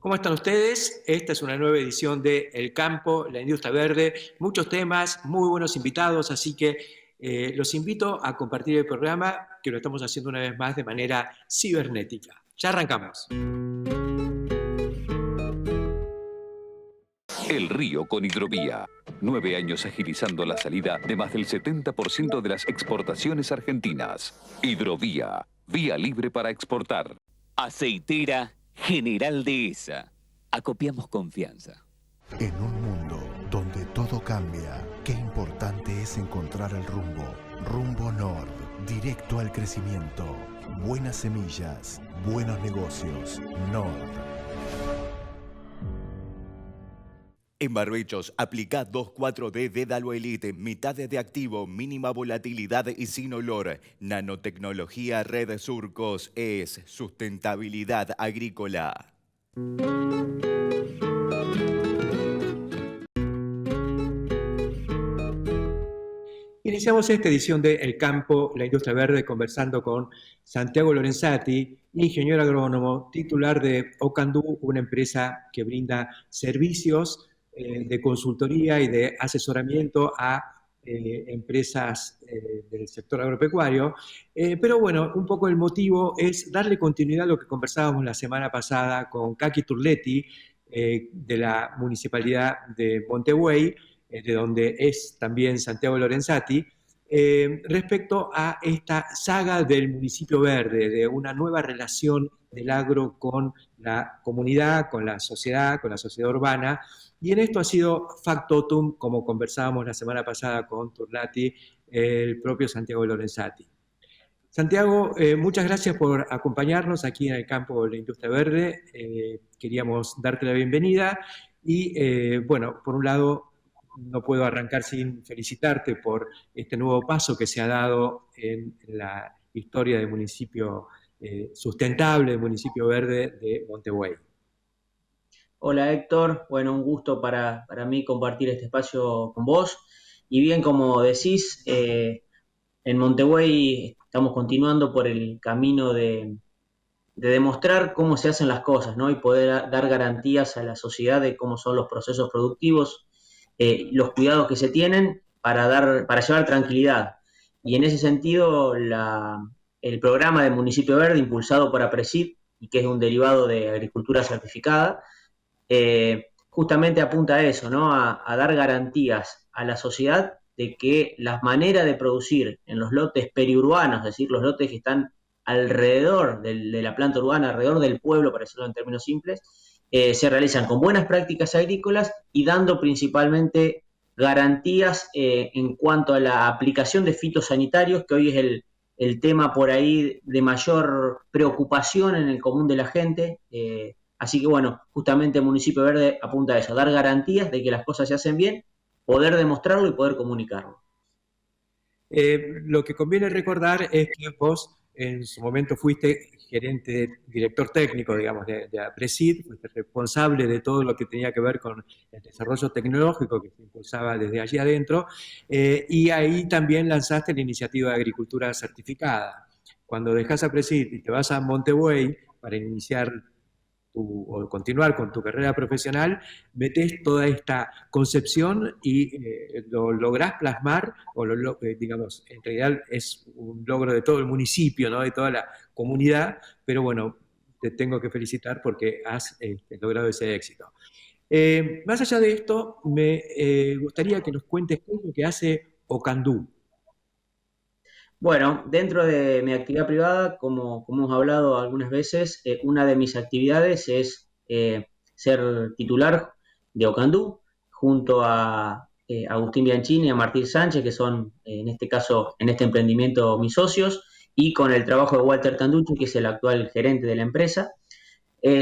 ¿Cómo están ustedes? Esta es una nueva edición de El Campo, la Industria Verde. Muchos temas, muy buenos invitados, así que los invito a compartir el programa, que lo estamos haciendo una vez más de manera cibernética. Ya arrancamos. El Río con Hidrovía. 9 años agilizando la salida de más del 70% de las exportaciones argentinas. Hidrovía, vía libre para exportar. Aceitera General Dehesa. Acopiamos confianza. En un mundo donde todo cambia, qué importante es encontrar el rumbo. Rumbo Nord, directo al crecimiento. Buenas semillas, buenos negocios. Nord. En Barbechos, aplica 2,4-D Dédalo Elite, mitad de activo, mínima volatilidad y sin olor. Nanotecnología Red Surcos es sustentabilidad agrícola. Iniciamos esta edición de El Campo, la Industria Verde, conversando con Santiago Lorenzati, ingeniero agrónomo, titular de Ocandú, una empresa que brinda servicios de consultoría y de asesoramiento a empresas del sector agropecuario. Pero bueno, un poco el motivo es darle continuidad a lo que conversábamos la semana pasada con Kaki Turletti, de la Municipalidad de Montebuey, de donde es también Santiago Lorenzati, respecto a esta saga del municipio verde, de una nueva relación del agro con la comunidad, con la sociedad urbana, y en esto ha sido factotum, como conversábamos la semana pasada con Turlati, el propio Santiago Lorenzati. Santiago, muchas gracias por acompañarnos aquí en el campo de la Industria Verde. Queríamos darte la bienvenida y, bueno, por un lado, no puedo arrancar sin felicitarte por este nuevo paso que se ha dado en la historia del municipio sustentable, del municipio verde de Montebuey. Hola Héctor, bueno, un gusto para mí compartir este espacio con vos. Y bien, como decís, en Montebuey estamos continuando por el camino de demostrar cómo se hacen las cosas, ¿no? Y poder dar garantías a la sociedad de cómo son los procesos productivos, los cuidados que se tienen para llevar tranquilidad. Y en ese sentido, el programa de Municipio Verde, impulsado por APRESID, y que es un derivado de agricultura certificada, justamente apunta a eso, ¿no? A dar garantías a la sociedad de que las maneras de producir en los lotes periurbanos, es decir, los lotes que están alrededor de la planta urbana, alrededor del pueblo, para decirlo en términos simples, se realizan con buenas prácticas agrícolas y dando principalmente garantías en cuanto a la aplicación de fitosanitarios, que hoy es el tema por ahí de mayor preocupación en el común de la gente. Así que bueno, justamente el Municipio Verde apunta a eso, dar garantías de que las cosas se hacen bien, poder demostrarlo y poder comunicarlo. Lo que conviene recordar es que vos en su momento fuiste gerente, director técnico, digamos, de APRESID, fuiste responsable de todo lo que tenía que ver con el desarrollo tecnológico que se impulsaba desde allí adentro, y ahí también lanzaste la iniciativa de agricultura certificada. Cuando dejas APRESID y te vas a Montebuey para iniciar o continuar con tu carrera profesional, metes toda esta concepción y lo lográs plasmar, o digamos, en realidad es un logro de todo el municipio, ¿no? De toda la comunidad, pero bueno, te tengo que felicitar porque has logrado ese éxito. Más allá de esto, me gustaría que nos cuentes qué es lo que hace Ocandú. Bueno, dentro de mi actividad privada, como hemos hablado algunas veces, una de mis actividades es ser titular de Ocandú, junto a Agustín Bianchini y a Martín Sánchez, que son, en este caso, en este emprendimiento, mis socios, y con el trabajo de Walter Canducci, que es el actual gerente de la empresa.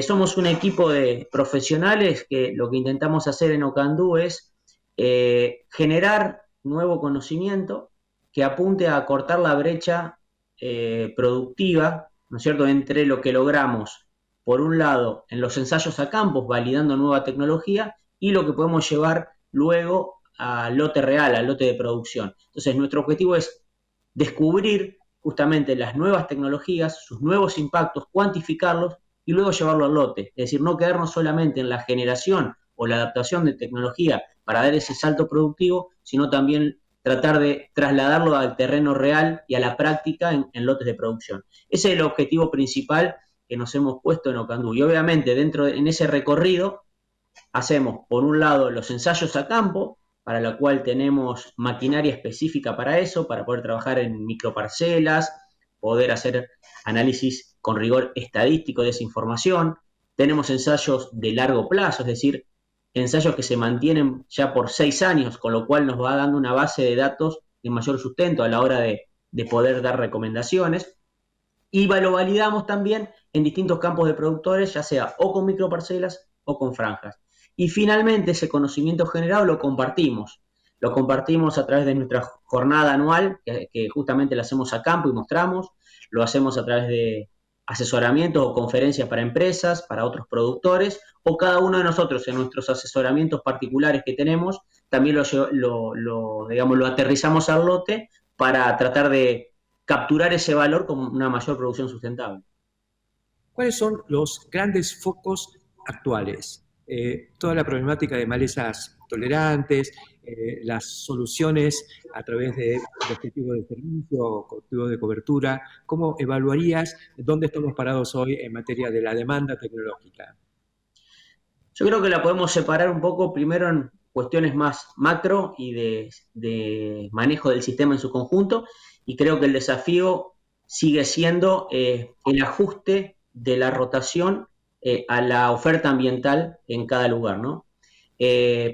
Somos un equipo de profesionales que lo que intentamos hacer en Ocandú es generar nuevo conocimiento que apunte a cortar la brecha productiva, ¿no es cierto?, entre lo que logramos, por un lado, en los ensayos a campos, validando nueva tecnología, y lo que podemos llevar luego al lote real, al lote de producción. Entonces, nuestro objetivo es descubrir justamente las nuevas tecnologías, sus nuevos impactos, cuantificarlos y luego llevarlo al lote. Es decir, no quedarnos solamente en la generación o la adaptación de tecnología para dar ese salto productivo, sino también tratar de trasladarlo al terreno real y a la práctica en lotes de producción. Ese es el objetivo principal que nos hemos puesto en Ocandú. Y obviamente en ese recorrido hacemos, por un lado, los ensayos a campo, para la cual tenemos maquinaria específica para eso, para poder trabajar en microparcelas, poder hacer análisis con rigor estadístico de esa información. Tenemos ensayos de largo plazo, es decir, ensayos que se mantienen ya por 6 años, con lo cual nos va dando una base de datos de mayor sustento a la hora de poder dar recomendaciones. Y lo validamos también en distintos campos de productores, ya sea o con microparcelas o con franjas. Y finalmente ese conocimiento generado lo compartimos a través de nuestra jornada anual, que justamente la hacemos a campo y mostramos, lo hacemos a través de asesoramientos o conferencias para empresas, para otros productores, o cada uno de nosotros en nuestros asesoramientos particulares que tenemos, también lo aterrizamos al lote para tratar de capturar ese valor con una mayor producción sustentable. ¿Cuáles son los grandes focos actuales? Toda la problemática de malezas tolerantes, las soluciones a través de objetivos de servicio, objetivos de cobertura. ¿Cómo evaluarías dónde estamos parados hoy en materia de la demanda tecnológica? Yo creo que la podemos separar un poco primero en cuestiones más macro y de manejo del sistema en su conjunto, y creo que el desafío sigue siendo el ajuste de la rotación a la oferta ambiental en cada lugar, ¿no?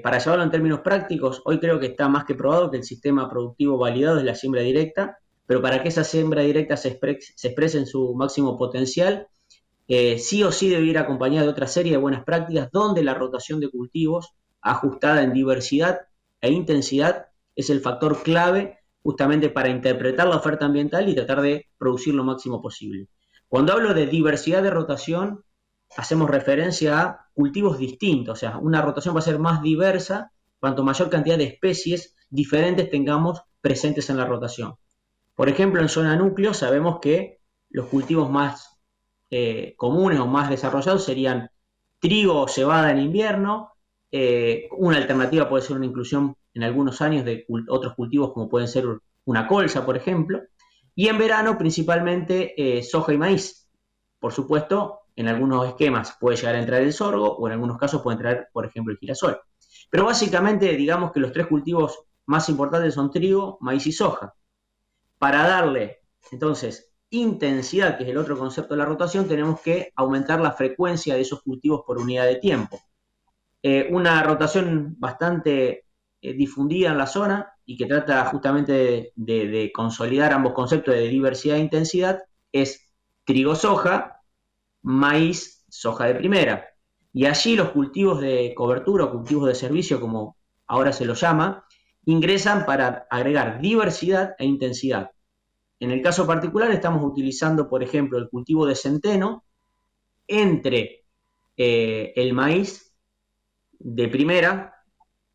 Para llevarlo en términos prácticos, hoy creo que está más que probado que el sistema productivo validado es la siembra directa, pero para que esa siembra directa se exprese en su máximo potencial, sí o sí debe ir acompañada de otra serie de buenas prácticas donde la rotación de cultivos ajustada en diversidad e intensidad es el factor clave justamente para interpretar la oferta ambiental y tratar de producir lo máximo posible. Cuando hablo de diversidad de rotación, hacemos referencia a cultivos distintos, o sea, una rotación va a ser más diversa cuanto mayor cantidad de especies diferentes tengamos presentes en la rotación. Por ejemplo, en zona núcleo sabemos que los cultivos más comunes o más desarrollados serían trigo o cebada en invierno. Una alternativa puede ser una inclusión en algunos años de otros cultivos como pueden ser una colza, por ejemplo. Y en verano principalmente soja y maíz. Por supuesto, en algunos esquemas puede llegar a entrar el sorgo o en algunos casos puede entrar, por ejemplo, el girasol. Pero básicamente digamos que los 3 cultivos más importantes son trigo, maíz y soja. Para darle, entonces, intensidad, que es el otro concepto de la rotación, tenemos que aumentar la frecuencia de esos cultivos por unidad de tiempo. Una rotación bastante difundida en la zona y que trata justamente de consolidar ambos conceptos de diversidad e intensidad es trigo-soja, maíz, soja de primera. Y allí los cultivos de cobertura o cultivos de servicio, como ahora se los llama, ingresan para agregar diversidad e intensidad. En el caso particular estamos utilizando, por ejemplo, el cultivo de centeno entre el maíz de primera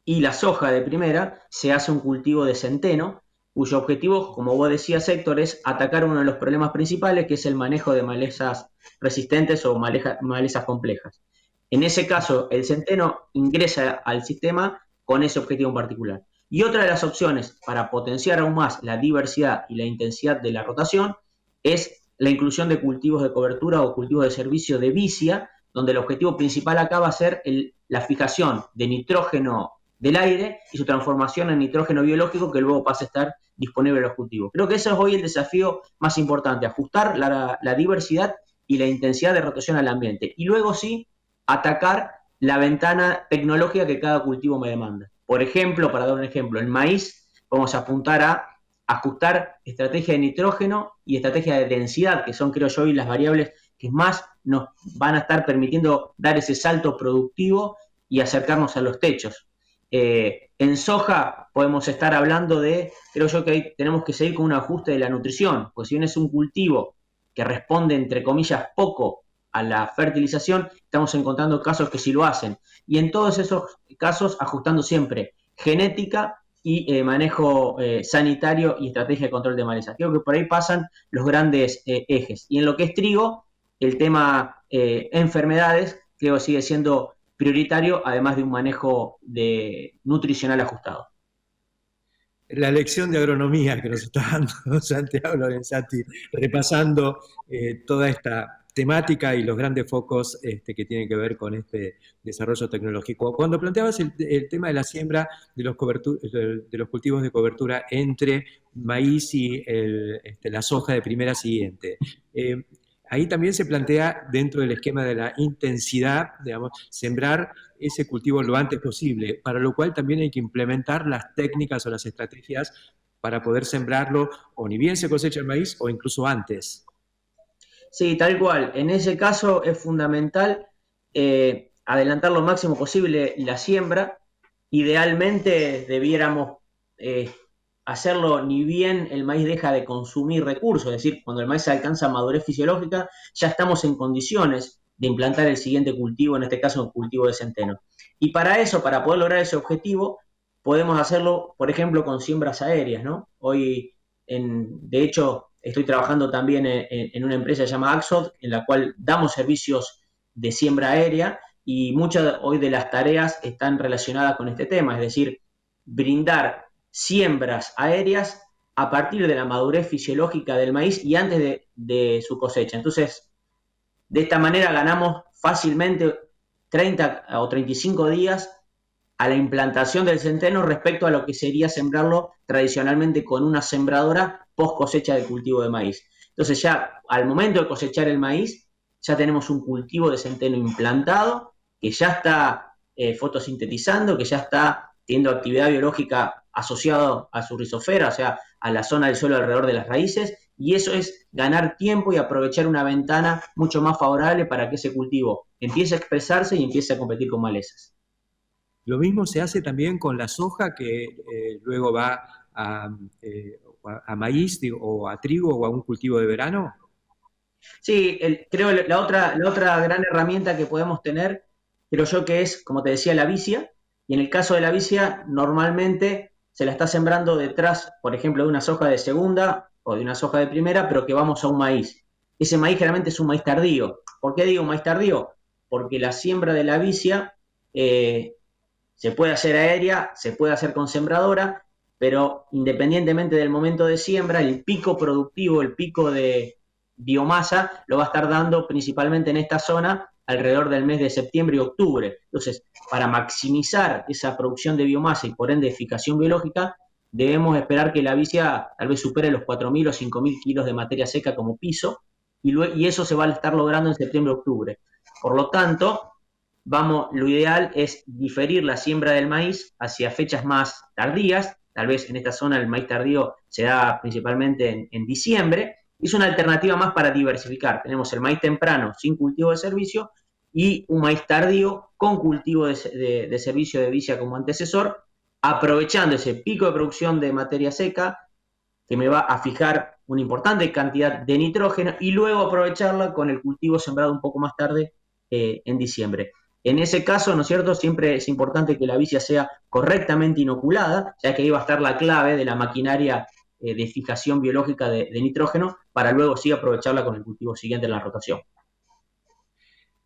y la soja de primera, se hace un cultivo de centeno, cuyo objetivo, como vos decías, Héctor, es atacar uno de los problemas principales, que es el manejo de malezas resistentes o malezas complejas. En ese caso, el centeno ingresa al sistema con ese objetivo en particular. Y otra de las opciones para potenciar aún más la diversidad y la intensidad de la rotación es la inclusión de cultivos de cobertura o cultivos de servicio de vicia, donde el objetivo principal acá va a ser la fijación de nitrógeno del aire y su transformación en nitrógeno biológico que luego pasa a estar disponible en los cultivos. Creo que ese es hoy el desafío más importante, ajustar la diversidad y la intensidad de rotación al ambiente. Y luego sí, atacar la ventana tecnológica que cada cultivo me demanda. Por ejemplo, para dar un ejemplo, en maíz vamos a apuntar a ajustar estrategia de nitrógeno y estrategia de densidad, que son, creo yo, hoy las variables que más nos van a estar permitiendo dar ese salto productivo y acercarnos a los techos. En soja podemos estar hablando de, creo yo que ahí tenemos que seguir con un ajuste de la nutrición, pues si bien es un cultivo que responde, entre comillas, poco a la fertilización, estamos encontrando casos que sí lo hacen. Y en todos esos casos, ajustando siempre genética y manejo sanitario y estrategia de control de maleza. Creo que por ahí pasan los grandes ejes. Y en lo que es trigo, el tema enfermedades, creo que sigue siendo prioritario, además de un manejo nutricional ajustado. La lección de agronomía que nos está dando Santiago Lorenzati, repasando toda esta temática y los grandes focos que tienen que ver con este desarrollo tecnológico. Cuando planteabas el tema de la siembra de los cultivos de cobertura entre maíz y la soja de primera siguiente, ahí también se plantea, dentro del esquema de la intensidad, digamos, sembrar ese cultivo lo antes posible, para lo cual también hay que implementar las técnicas o las estrategias para poder sembrarlo, o ni bien se cosecha el maíz, o incluso antes. Sí, tal cual. En ese caso es fundamental adelantar lo máximo posible la siembra. Idealmente debiéramos hacerlo ni bien el maíz deja de consumir recursos, es decir, cuando el maíz alcanza madurez fisiológica, ya estamos en condiciones de implantar el siguiente cultivo, en este caso un cultivo de centeno. Y para eso, para poder lograr ese objetivo, podemos hacerlo, por ejemplo, con siembras aéreas, ¿no? Hoy, de hecho, estoy trabajando también en una empresa llamada Axod, en la cual damos servicios de siembra aérea, y muchas hoy de las tareas están relacionadas con este tema, es decir, brindar siembras aéreas a partir de la madurez fisiológica del maíz y antes de su cosecha. Entonces, de esta manera ganamos fácilmente 30 o 35 días a la implantación del centeno respecto a lo que sería sembrarlo tradicionalmente con una sembradora post cosecha del cultivo de maíz. Entonces ya al momento de cosechar el maíz, ya tenemos un cultivo de centeno implantado, que ya está fotosintetizando, que ya está teniendo actividad biológica asociada a su rizosfera, o sea, a la zona del suelo alrededor de las raíces, y eso es ganar tiempo y aprovechar una ventana mucho más favorable para que ese cultivo empiece a expresarse y empiece a competir con malezas. Lo mismo se hace también con la soja, que luego va a maíz o a trigo o a un cultivo de verano. Sí, creo la otra gran herramienta que podemos tener, creo yo que es, como te decía, la vicia. Y en el caso de la vicia, normalmente se la está sembrando detrás, por ejemplo, de una soja de segunda o de una soja de primera, pero que vamos a un maíz. Ese maíz generalmente es un maíz tardío. ¿Por qué digo maíz tardío? Porque la siembra de la vicia se puede hacer aérea, se puede hacer con sembradora, pero independientemente del momento de siembra, el pico productivo, el pico de biomasa, lo va a estar dando principalmente en esta zona alrededor del mes de septiembre y octubre. Entonces, para maximizar esa producción de biomasa y por ende eficacia biológica, debemos esperar que la vicia tal vez supere los 4.000 o 5.000 kilos de materia seca como piso, y eso se va a estar logrando en septiembre-octubre. Por lo tanto, lo ideal es diferir la siembra del maíz hacia fechas más tardías. Tal vez en esta zona el maíz tardío se da principalmente en diciembre. Es una alternativa más para diversificar. Tenemos el maíz temprano sin cultivo de servicio y un maíz tardío con cultivo de servicio de vicia como antecesor, aprovechando ese pico de producción de materia seca que me va a fijar una importante cantidad de nitrógeno y luego aprovecharla con el cultivo sembrado un poco más tarde en diciembre. En ese caso, ¿no es cierto?, siempre es importante que la vicia sea correctamente inoculada, ya que ahí va a estar la clave de la maquinaria de fijación biológica de nitrógeno para luego sí aprovecharla con el cultivo siguiente en la rotación.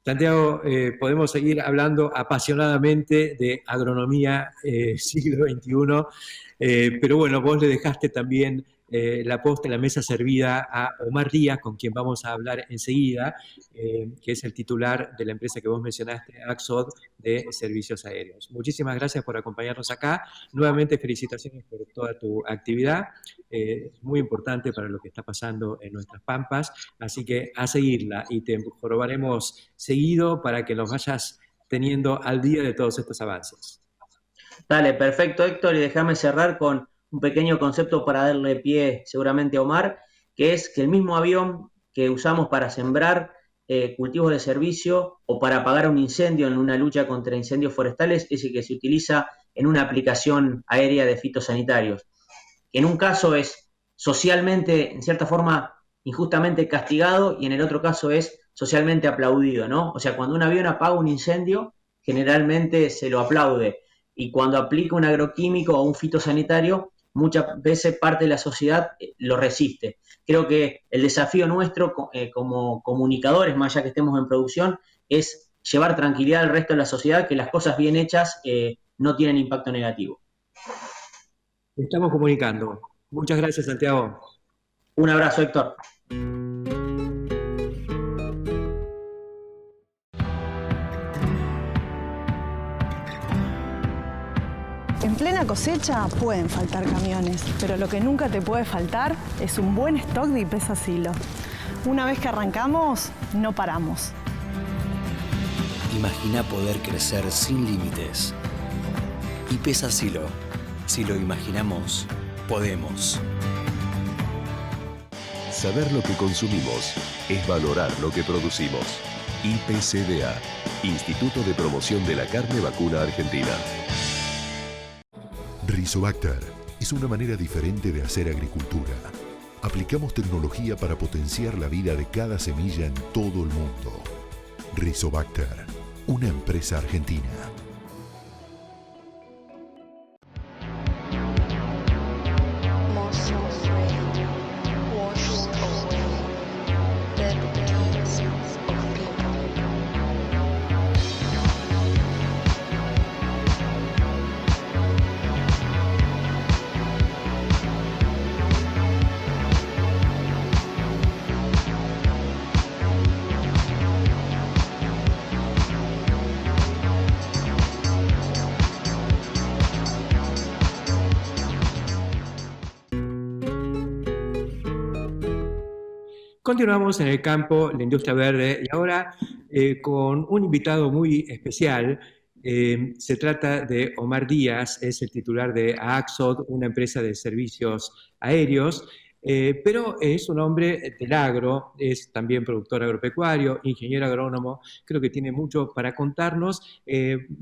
Santiago, podemos seguir hablando apasionadamente de agronomía siglo XXI, pero bueno, vos le dejaste también la posta en la mesa servida a Omar Díaz, con quien vamos a hablar enseguida, que es el titular de la empresa que vos mencionaste, Axod, de servicios aéreos. Muchísimas gracias por acompañarnos acá. Nuevamente, felicitaciones por toda tu actividad. Es muy importante para lo que está pasando en nuestras pampas, así que a seguirla y te probaremos seguido para que los vayas teniendo al día de todos estos avances. Dale, perfecto, Héctor, y déjame cerrar con un pequeño concepto para darle pie seguramente a Omar, que es que el mismo avión que usamos para sembrar cultivos de servicio o para apagar un incendio en una lucha contra incendios forestales es el que se utiliza en una aplicación aérea de fitosanitarios, que en un caso es socialmente, en cierta forma, injustamente castigado y en el otro caso es socialmente aplaudido, ¿no? O sea, cuando un avión apaga un incendio, generalmente se lo aplaude. Y cuando aplica un agroquímico o un fitosanitario, muchas veces parte de la sociedad lo resiste. Creo que el desafío nuestro como comunicadores, más allá que estemos en producción, es llevar tranquilidad al resto de la sociedad, que las cosas bien hechas no tienen impacto negativo. Estamos comunicando. Muchas gracias, Santiago. Un abrazo, Héctor. En plena cosecha pueden faltar camiones, pero lo que nunca te puede faltar es un buen stock de IPESA Silo. Una vez que arrancamos, no paramos. Imagina poder crecer sin límites. IPESA Silo. Si lo imaginamos, podemos. Saber lo que consumimos es valorar lo que producimos. IPCBA, Instituto de Promoción de la Carne Vacuna Argentina. Rizobacter es una manera diferente de hacer agricultura. Aplicamos tecnología para potenciar la vida de cada semilla en todo el mundo. Rizobacter, una empresa argentina. Continuamos en el campo, la industria verde, y ahora con un invitado muy especial. Se trata de Omar Díaz, es el titular de AXOD, una empresa de servicios aéreos, pero es un hombre del agro, es también productor agropecuario, ingeniero agrónomo, creo que tiene mucho para contarnos.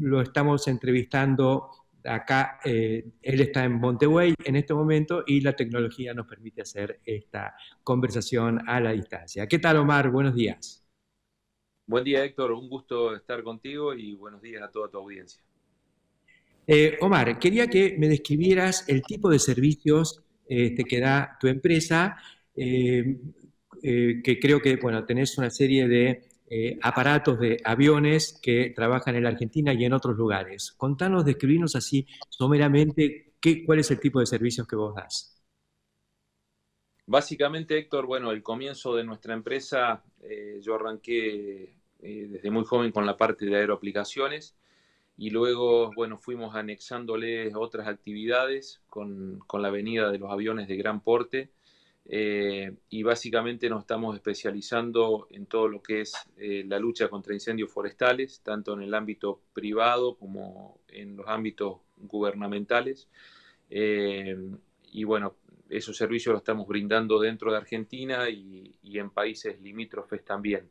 Lo estamos entrevistando acá, él está en Montevideo en este momento y la tecnología nos permite hacer esta conversación a la distancia. ¿Qué tal, Omar? Buenos días. Buen día, Héctor. Un gusto estar contigo y buenos días a toda tu audiencia. Omar, quería que me describieras el tipo de servicios que da tu empresa, que creo que, bueno, tenés una serie de aparatos de aviones que trabajan en la Argentina y en otros lugares. Contanos, describirnos así someramente cuál es el tipo de servicios que vos das. Básicamente, Héctor, bueno, el comienzo de nuestra empresa, yo arranqué desde muy joven con la parte de aeroaplicaciones y luego, bueno, fuimos anexándole otras actividades con la venida de los aviones de gran porte. Y básicamente nos estamos especializando en todo lo que es la lucha contra incendios forestales, tanto en el ámbito privado como en los ámbitos gubernamentales. Y bueno, esos servicios los estamos brindando dentro de Argentina y en países limítrofes también.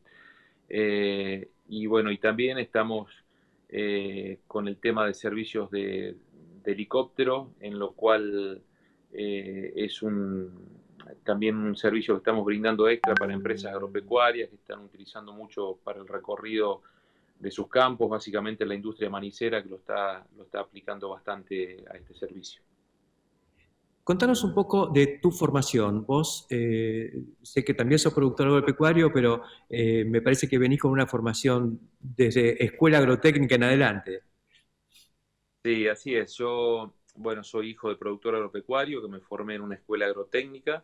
Y bueno, y también estamos con el tema de servicios de helicóptero, en lo cual es también un servicio que estamos brindando extra para empresas agropecuarias que están utilizando mucho para el recorrido de sus campos, básicamente la industria manicera que lo está aplicando bastante a este servicio. Contanos un poco de tu formación. Vos, sé que también sos productor agropecuario, pero me parece que venís con una formación desde escuela agrotécnica en adelante. Sí, así es. Yo, bueno, soy hijo de productor agropecuario, que me formé en una escuela agrotécnica.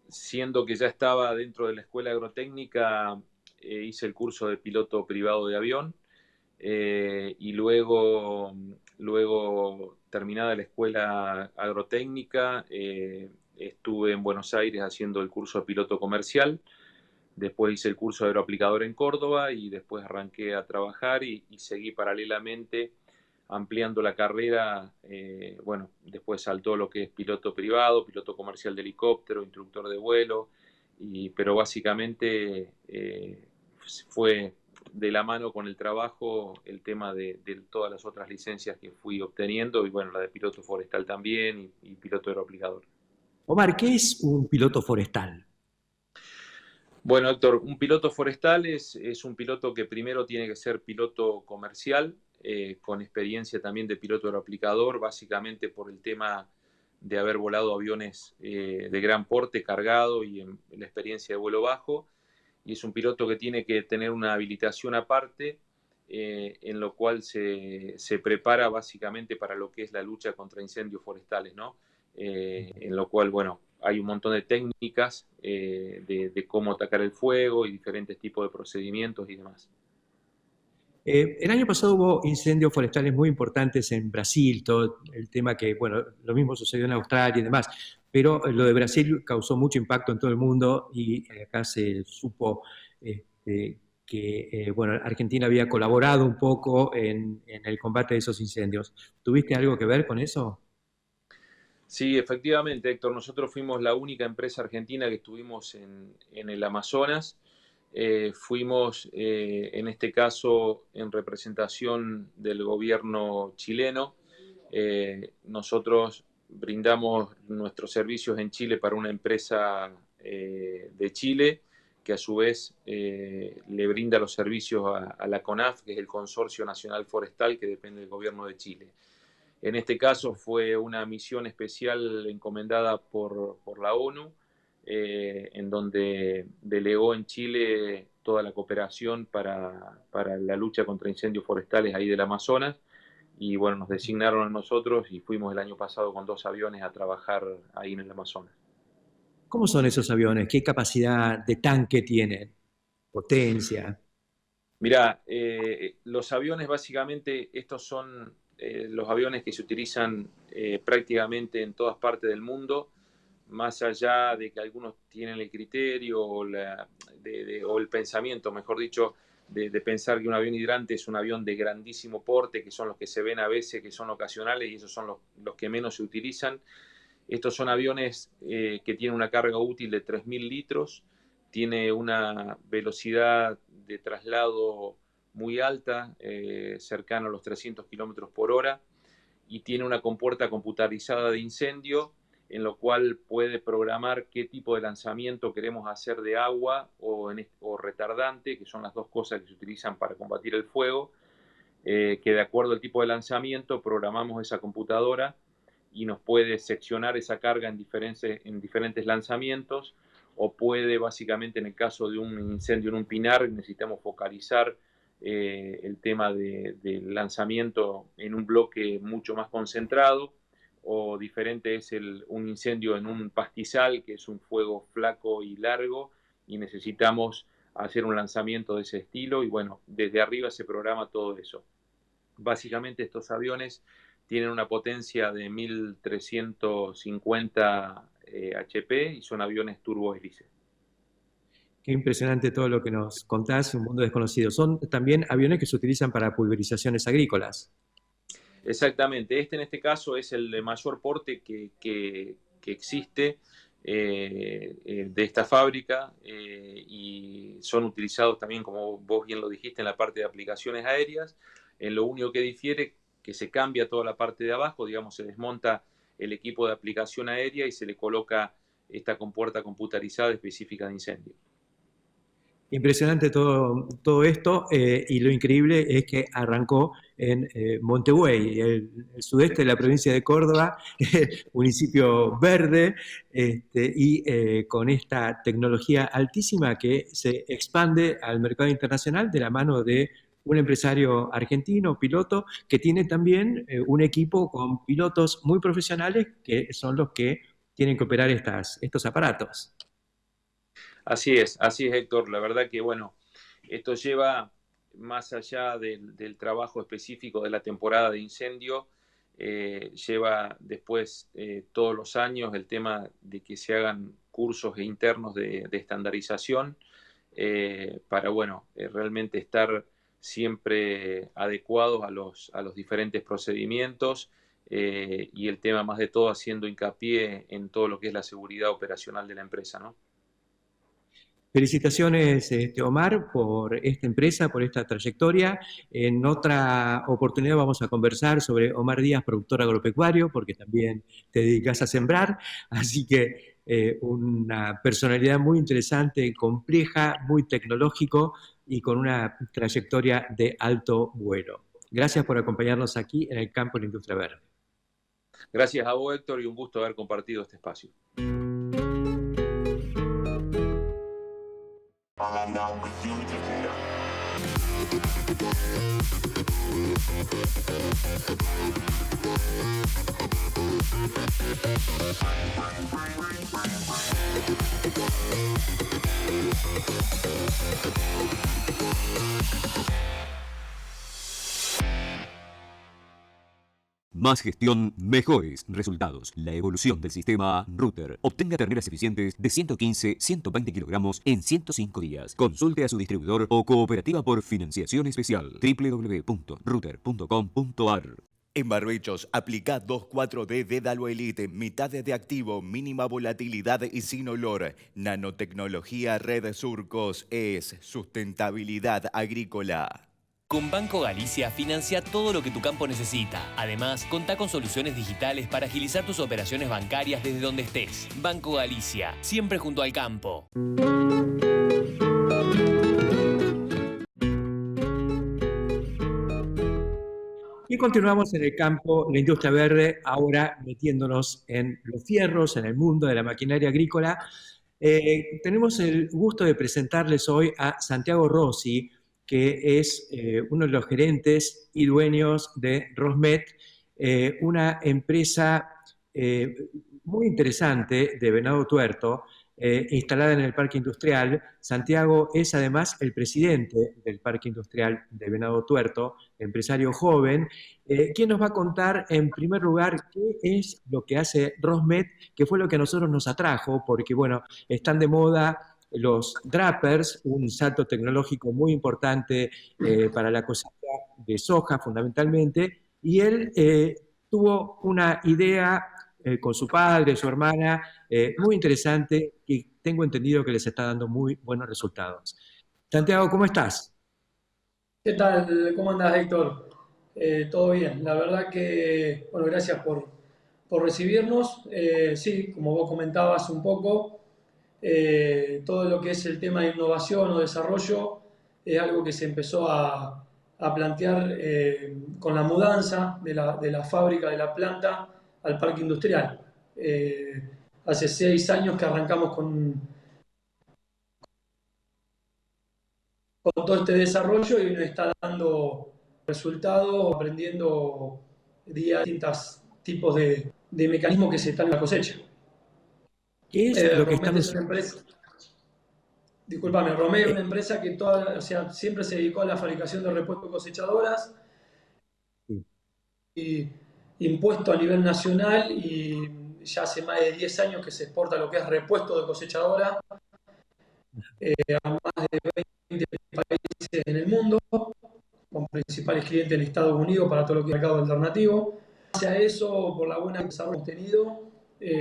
Siendo que ya estaba dentro de la escuela agrotécnica, hice el curso de piloto privado de avión y luego terminada la escuela agrotécnica, estuve en Buenos Aires haciendo el curso de piloto comercial. Después hice el curso de aeroaplicador en Córdoba y después arranqué a trabajar y seguí paralelamente ampliando la carrera. Bueno, después saltó lo que es piloto privado, piloto comercial de helicóptero, instructor de vuelo, pero básicamente fue de la mano con el trabajo el tema de todas las otras licencias que fui obteniendo y bueno, la de piloto forestal también y piloto aeroaplicador. Omar, ¿qué es un piloto forestal? Bueno, Héctor, un piloto forestal es un piloto que primero tiene que ser piloto comercial, con experiencia también de piloto aeroaplicador, básicamente por el tema de haber volado aviones de gran porte, cargado y en la experiencia de vuelo bajo. Y es un piloto que tiene que tener una habilitación aparte, en lo cual se prepara básicamente para lo que es la lucha contra incendios forestales, ¿no? En lo cual, bueno, hay un montón de técnicas de cómo atacar el fuego y diferentes tipos de procedimientos y demás. El año pasado hubo incendios forestales muy importantes en Brasil, todo el tema que, bueno, lo mismo sucedió en Australia y demás, pero lo de Brasil causó mucho impacto en todo el mundo y acá se supo que, bueno, Argentina había colaborado un poco en el combate de esos incendios. ¿Tuviste algo que ver con eso? Sí, efectivamente, Héctor, nosotros fuimos la única empresa argentina que estuvimos en el Amazonas. Fuimos, en este caso, en representación del gobierno chileno. Nosotros brindamos nuestros servicios en Chile para una empresa de Chile, que a su vez le brinda los servicios a la CONAF, que es el Consorcio Nacional Forestal, que depende del gobierno de Chile. En este caso fue una misión especial encomendada por la ONU, en donde delegó en Chile toda la cooperación para la lucha contra incendios forestales ahí del Amazonas. Y bueno, nos designaron a nosotros y fuimos el año pasado con 2 aviones a trabajar ahí en el Amazonas. ¿Cómo son esos aviones? ¿Qué capacidad de tanque tienen? ¿Potencia? Mirá, los aviones básicamente, estos son los aviones que se utilizan prácticamente en todas partes del mundo, más allá de que algunos tienen el criterio o el pensamiento, mejor dicho, de pensar que un avión hidrante es un avión de grandísimo porte, que son los que se ven a veces, que son ocasionales, y esos son los que menos se utilizan. Estos son aviones que tienen una carga útil de 3.000 litros, tiene una velocidad de traslado muy alta, cercana a los 300 kilómetros por hora, y tiene una compuerta computarizada de incendio, en lo cual puede programar qué tipo de lanzamiento queremos hacer de agua o retardante, que son las dos cosas que se utilizan para combatir el fuego, que de acuerdo al tipo de lanzamiento programamos esa computadora y nos puede seccionar esa carga en diferentes lanzamientos, o puede básicamente, en el caso de un incendio en un pinar, necesitamos focalizar el tema del lanzamiento en un bloque mucho más concentrado, o diferente es un incendio en un pastizal, que es un fuego flaco y largo, y necesitamos hacer un lanzamiento de ese estilo, y bueno, desde arriba se programa todo eso. Básicamente estos aviones tienen una potencia de 1.350 HP y son aviones turbohélice. Qué impresionante todo lo que nos contás, un mundo desconocido. Son también aviones que se utilizan para pulverizaciones agrícolas. Exactamente, en este caso es el de mayor porte que existe de esta fábrica, y son utilizados también, como vos bien lo dijiste, en la parte de aplicaciones aéreas. Lo único que difiere que se cambia toda la parte de abajo, digamos, se desmonta el equipo de aplicación aérea y se le coloca esta compuerta computarizada específica de incendio. Impresionante todo esto, y lo increíble es que arrancó en Montevideo, el sudeste de la provincia de Córdoba, municipio verde, y con esta tecnología altísima que se expande al mercado internacional de la mano de un empresario argentino, piloto, que tiene también un equipo con pilotos muy profesionales que son los que tienen que operar estos aparatos. Así es, Héctor. La verdad que, bueno, esto lleva más allá del trabajo específico de la temporada de incendio, lleva después todos los años el tema de que se hagan cursos internos de estandarización para, bueno, realmente estar siempre adecuados a los diferentes procedimientos, y el tema más de todo haciendo hincapié en todo lo que es la seguridad operacional de la empresa, ¿no? Felicitaciones, Omar, por esta empresa, por esta trayectoria. En otra oportunidad vamos a conversar sobre Omar Díaz, productor agropecuario, porque también te dedicas a sembrar. Así que una personalidad muy interesante, compleja, muy tecnológico y con una trayectoria de alto vuelo. Gracias por acompañarnos aquí en el campo de la industria verde. Gracias a vos, Héctor, y un gusto haber compartido este espacio. Más gestión, mejores resultados. La evolución del sistema Router. Obtenga terneras eficientes de 115-120 kilogramos en 105 días. Consulte a su distribuidor o cooperativa por financiación especial. www.router.com.ar. En Barbechos, aplica 2,4-D Dédalo Elite, mitad de activo, mínima volatilidad y sin olor. Nanotecnología Red Surcos es sustentabilidad agrícola. Con Banco Galicia financia todo lo que tu campo necesita. Además, contá con soluciones digitales para agilizar tus operaciones bancarias desde donde estés. Banco Galicia, siempre junto al campo. Y continuamos en el campo, la industria verde, ahora metiéndonos en los fierros, en el mundo de la maquinaria agrícola. Tenemos el gusto de presentarles hoy a Santiago Rossi, que es uno de los gerentes y dueños de Rosmet, una empresa muy interesante de Venado Tuerto, instalada en el Parque Industrial. Santiago es además el presidente del Parque Industrial de Venado Tuerto, empresario joven, quien nos va a contar en primer lugar qué es lo que hace Rosmet, que fue lo que a nosotros nos atrajo, porque bueno, están de moda los drappers, un salto tecnológico muy importante para la cosecha de soja fundamentalmente, y él tuvo una idea con su padre, su hermana, muy interesante, y tengo entendido que les está dando muy buenos resultados. Santiago, ¿cómo estás? ¿Qué tal? ¿Cómo andás, Héctor? Todo bien. La verdad que, bueno, gracias por recibirnos. Sí, como vos comentabas un poco, todo lo que es el tema de innovación o desarrollo es algo que se empezó a plantear con la mudanza de la fábrica, de la planta al parque industrial. Hace 6 años que arrancamos con todo este desarrollo y nos está dando resultados, aprendiendo día a día distintos tipos de mecanismos que se están en la cosecha. ¿Qué es lo que Rosmet es una empresa, discúlpame, Rosmet es una empresa que siempre se dedicó a la fabricación de repuestos de cosechadoras, y impuesto a nivel nacional, y ya hace más de 10 años que se exporta lo que es repuesto de cosechadora a más de 20 países en el mundo, con principales clientes en Estados Unidos para todo lo que es el mercado alternativo. Hacia eso, por la buena desarrollo que hemos tenido,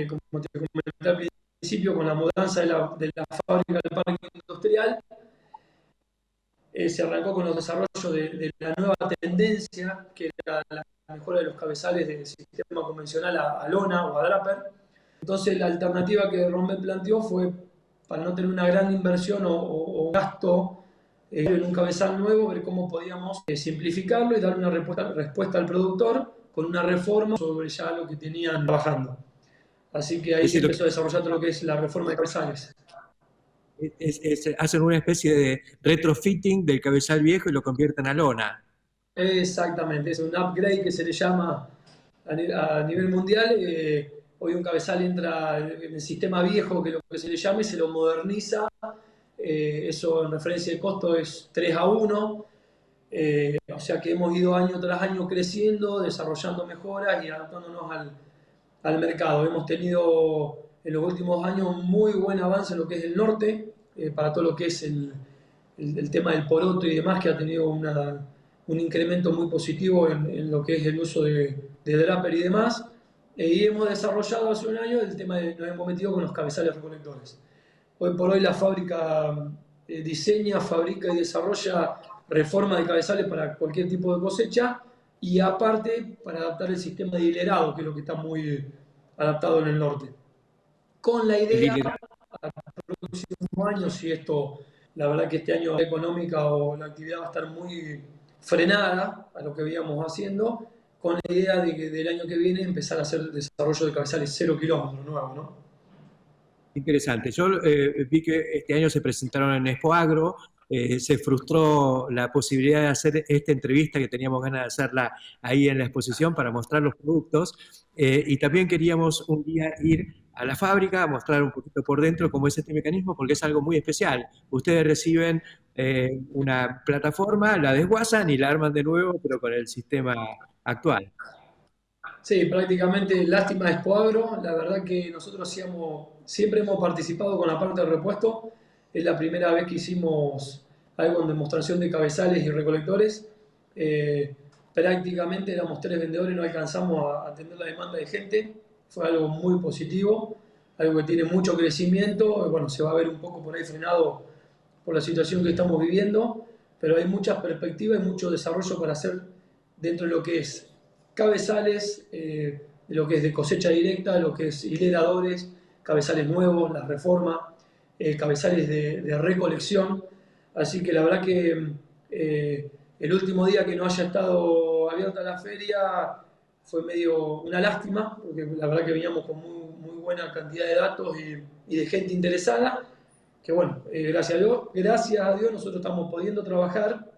como te comenté al principio, con la mudanza de la fábrica del parque industrial, se arrancó con los desarrollos de la nueva tendencia, que era la mejora de los cabezales del sistema convencional a lona o a draper. Entonces la alternativa que Rosmet planteó fue, para no tener una gran inversión o gasto en un cabezal nuevo, ver cómo podíamos simplificarlo y dar una respuesta al productor con una reforma sobre ya lo que tenían trabajando. Así que ahí se empezó a desarrollar todo lo que es la reforma de cabezales. Hacen una especie de retrofitting del cabezal viejo y lo convierten a lona. Exactamente, es un upgrade que se le llama a nivel mundial. Hoy un cabezal entra en el sistema viejo, que lo que se le llama, y se lo moderniza. Eso en referencia de costo es 3-1. O sea que hemos ido año tras año creciendo, desarrollando mejoras y adaptándonos al mercado. Hemos tenido en los últimos años muy buen avance en lo que es el norte, para todo lo que es el tema del poroto y demás, que ha tenido un incremento muy positivo en lo que es el uso de draper y demás. Y hemos desarrollado hace un año el tema nos hemos metido con los cabezales recolectores. Hoy por hoy la fábrica diseña, fabrica y desarrolla reforma de cabezales para cualquier tipo de cosecha, y aparte para adaptar el sistema de hilerado, que es lo que está muy adaptado en el norte. Con la idea, a los próximos años, y esto, la verdad que este año la económica o la actividad va a estar muy, frenada a lo que veníamos haciendo, con la idea de que del año que viene empezar a hacer desarrollo de cabezales 0 kilómetros nuevos, ¿no? Interesante. Yo vi que este año se presentaron en Expo Agro, se frustró la posibilidad de hacer esta entrevista que teníamos ganas de hacerla ahí en la exposición para mostrar los productos, y también queríamos un día ir a la fábrica a mostrar un poquito por dentro cómo es este mecanismo, porque es algo muy especial. Ustedes reciben una plataforma, la desguazan y la arman de nuevo, pero con el sistema actual. Sí, prácticamente lástima de Expo Agro. La verdad que nosotros siempre hemos participado con la parte de repuesto. Es la primera vez que hicimos algo en demostración de cabezales y recolectores. Prácticamente éramos 3 vendedores, no alcanzamos a atender la demanda de gente. Fue algo muy positivo, algo que tiene mucho crecimiento. Bueno, se va a ver un poco por ahí frenado por la situación que estamos viviendo, pero hay muchas perspectivas y mucho desarrollo para hacer dentro de lo que es cabezales, lo que es de cosecha directa, lo que es hileradores, cabezales nuevos, la reforma, cabezales de recolección. Así que la verdad que el último día que no haya estado abierta la feria fue medio una lástima, porque la verdad que veníamos con muy buena cantidad de datos y de gente interesada, que bueno, gracias a Dios nosotros estamos pudiendo trabajar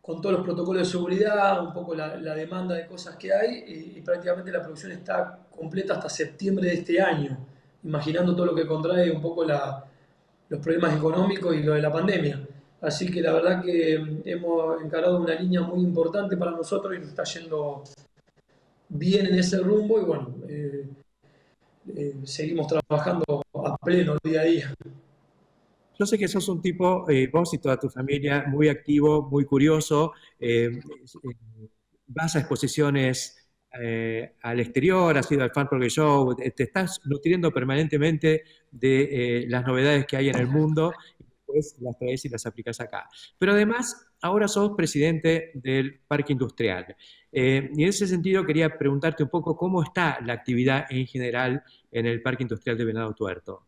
con todos los protocolos de seguridad, un poco la demanda de cosas que hay, y prácticamente la producción está completa hasta septiembre de este año, imaginando todo lo que contrae un poco los problemas económicos y lo de la pandemia. Así que la verdad que hemos encarado una línea muy importante para nosotros y nos está yendo bien en ese rumbo, y bueno, seguimos trabajando a pleno día a día. Yo sé que sos un tipo, vos y toda tu familia, muy activo, muy curioso, vas a exposiciones al exterior, has ido al Farm Progress Show, te estás nutriendo permanentemente de las novedades que hay en el mundo, y después las traes y las aplicas acá. Pero además, ahora sos presidente del Parque Industrial. Y en ese sentido quería preguntarte un poco cómo está la actividad en general en el Parque Industrial de Venado Tuerto.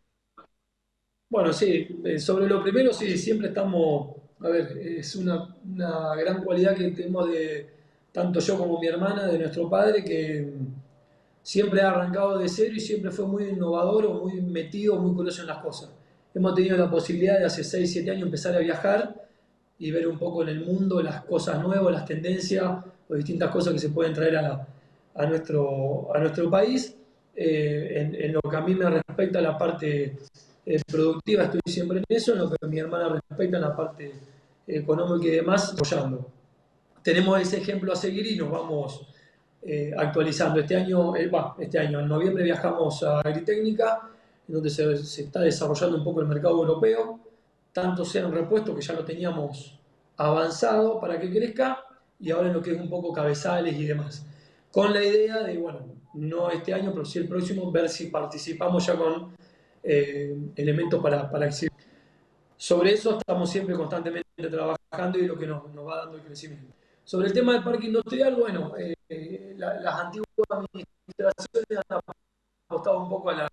Bueno, sí, sobre lo primero, sí, siempre estamos, a ver, es una gran cualidad que tenemos tanto yo como mi hermana, de nuestro padre, que siempre ha arrancado de cero y siempre fue muy innovador o muy metido, muy curioso en las cosas. Hemos tenido la posibilidad de hace 6, 7 años empezar a viajar y ver un poco en el mundo las cosas nuevas, las tendencias o distintas cosas que se pueden traer a nuestro país. En lo que a mí me respecta la parte productiva, estoy siempre en eso, en lo que a mi hermana respecta en la parte económica y demás, apoyando. Tenemos ese ejemplo a seguir y nos vamos actualizando. Este año, en noviembre viajamos a Agritécnica, en donde se está desarrollando un poco el mercado europeo, tanto sea en repuesto, que ya lo teníamos avanzado para que crezca, y ahora en lo que es un poco cabezales y demás. Con la idea de, bueno, no este año, pero sí el próximo, ver si participamos ya con elementos para exhibir. Sobre eso estamos siempre constantemente trabajando y lo que nos va dando el crecimiento. Sobre el tema del parque industrial, bueno, las antiguas administraciones han apostado un poco a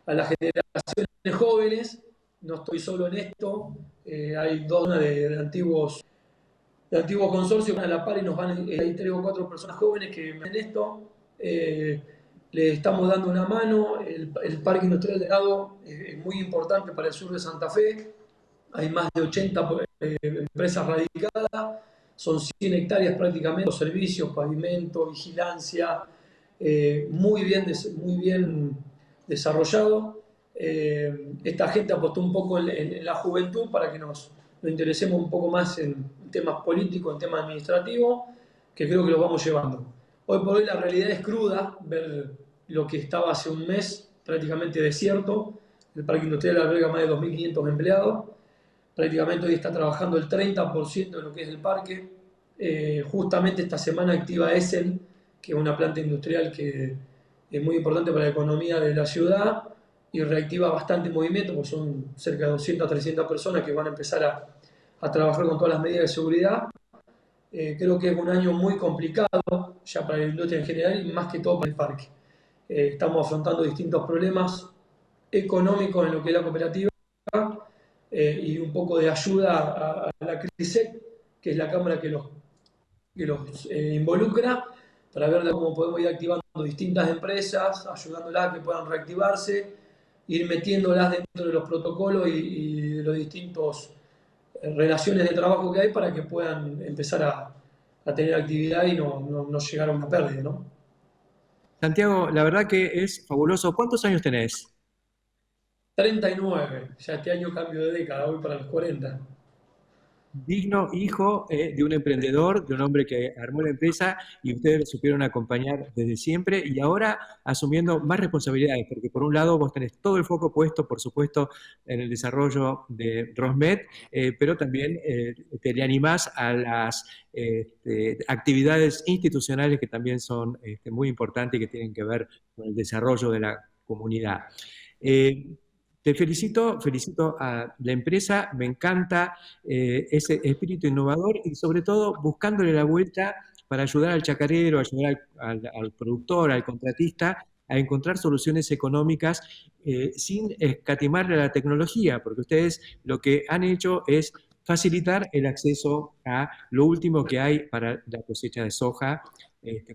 las generaciones jóvenes. No estoy solo en esto, hay dos de antiguos consorcios que van a la par y hay 3 o 4 personas jóvenes que en esto. Le estamos dando una mano. El Parque Industrial de Venado es muy importante para el sur de Santa Fe. Hay más de 80 empresas radicadas, son 100 hectáreas prácticamente, los servicios, pavimento, vigilancia, muy bien desarrollado. Esta gente apostó un poco en la juventud para que nos interesemos un poco más en temas políticos, en temas administrativos, que creo que los vamos llevando. Hoy por hoy la realidad es cruda, ver lo que estaba hace un mes prácticamente desierto. El Parque Industrial alberga más de 2.500 empleados. Prácticamente hoy está trabajando el 30% de lo que es el parque. Justamente esta semana activa Essen, que es una planta industrial que es muy importante para la economía de la ciudad y reactiva bastante movimiento, porque son cerca de 200 a 300 personas que van a empezar a trabajar con todas las medidas de seguridad. Creo que es un año muy complicado ya para la industria en general y más que todo para el parque. Estamos afrontando distintos problemas económicos en lo que es la cooperativa y un poco de ayuda a la crisis que es la cámara que los involucra, para ver cómo podemos ir activando distintas empresas, ayudándolas a que puedan reactivarse, ir metiéndolas dentro de los protocolos y de los distintos relaciones de trabajo que hay para que puedan empezar a tener actividad y no llegar a una pérdida, ¿no? Santiago, la verdad que es fabuloso. ¿Cuántos años tenés? 39, ya este año cambio de década, voy para los 40. Digno hijo de un emprendedor, de un hombre que armó la empresa y ustedes lo supieron acompañar desde siempre y ahora asumiendo más responsabilidades, porque por un lado vos tenés todo el foco puesto, por supuesto, en el desarrollo de Rosmet, pero también te le animás a las actividades institucionales que también son muy importantes y que tienen que ver con el desarrollo de la comunidad. Te felicito a la empresa, me encanta ese espíritu innovador y sobre todo buscándole la vuelta para ayudar al chacarero, ayudar al productor, al contratista a encontrar soluciones económicas sin escatimarle a la tecnología, porque ustedes lo que han hecho es facilitar el acceso a lo último que hay para la cosecha de soja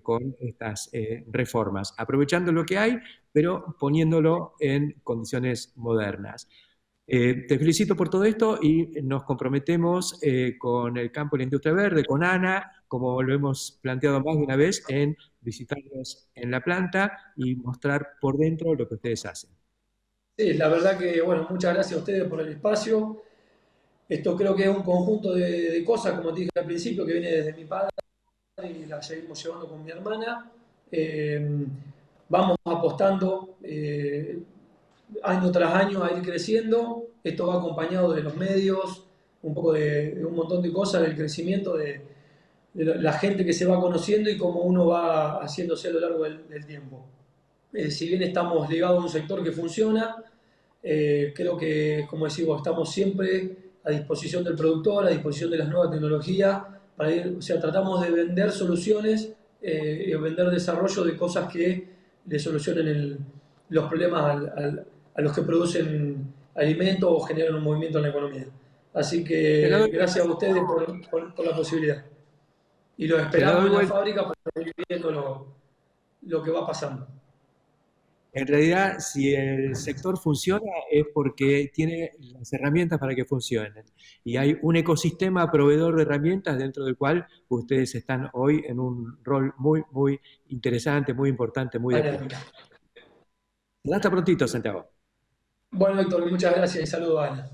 con estas reformas, aprovechando lo que hay, pero poniéndolo en condiciones modernas. Te felicito por todo esto y nos comprometemos con el campo de la industria verde, con Ana, como lo hemos planteado más de una vez, en visitarlos en la planta y mostrar por dentro lo que ustedes hacen. Sí, la verdad que, bueno, muchas gracias a ustedes por el espacio. Esto creo que es un conjunto de cosas, como te dije al principio, que viene desde mi padre y la seguimos llevando con mi hermana. Vamos apostando año tras año a ir creciendo. Esto va acompañado de los medios, un poco de un montón de cosas, del crecimiento de la gente que se va conociendo y cómo uno va haciéndose a lo largo del tiempo. Si bien estamos ligados a un sector que funciona, creo que, como decimos, estamos siempre a disposición del productor, a disposición de las nuevas tecnologías, para ir, o sea, tratamos de vender soluciones y vender desarrollo de cosas que le solucionen los problemas a los que producen alimentos o generan un movimiento en la economía. Así que gracias a ustedes por la posibilidad. Y los esperamos en la fábrica para ir viendo lo que va pasando. En realidad, si el sector funciona es porque tiene las herramientas para que funcionen. Y hay un ecosistema proveedor de herramientas dentro del cual ustedes están hoy en un rol muy, muy interesante, muy importante, muy de punta. Hasta prontito, Santiago. Bueno, Héctor, muchas gracias y saludos a Ana.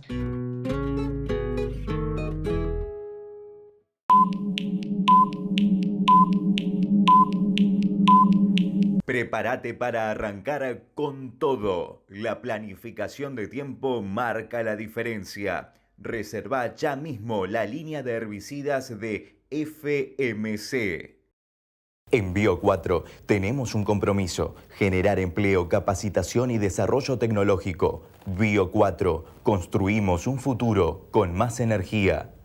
Prepárate para arrancar con todo. La planificación de tiempo marca la diferencia. Reserva ya mismo la línea de herbicidas de FMC. En Bio4 tenemos un compromiso: generar empleo, capacitación y desarrollo tecnológico. Bio4, construimos un futuro con más energía.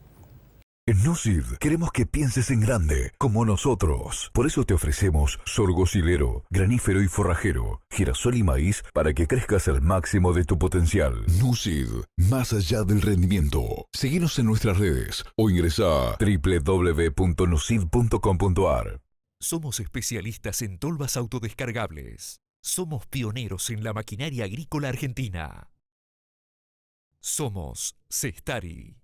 En Nucid queremos que pienses en grande, como nosotros. Por eso te ofrecemos sorgo silero, granífero y forrajero, girasol y maíz para que crezcas al máximo de tu potencial. Nucid, más allá del rendimiento. Seguinos en nuestras redes o ingresa a www.nucid.com.ar. Somos especialistas en tolvas autodescargables. Somos pioneros en la maquinaria agrícola argentina. Somos Cestari.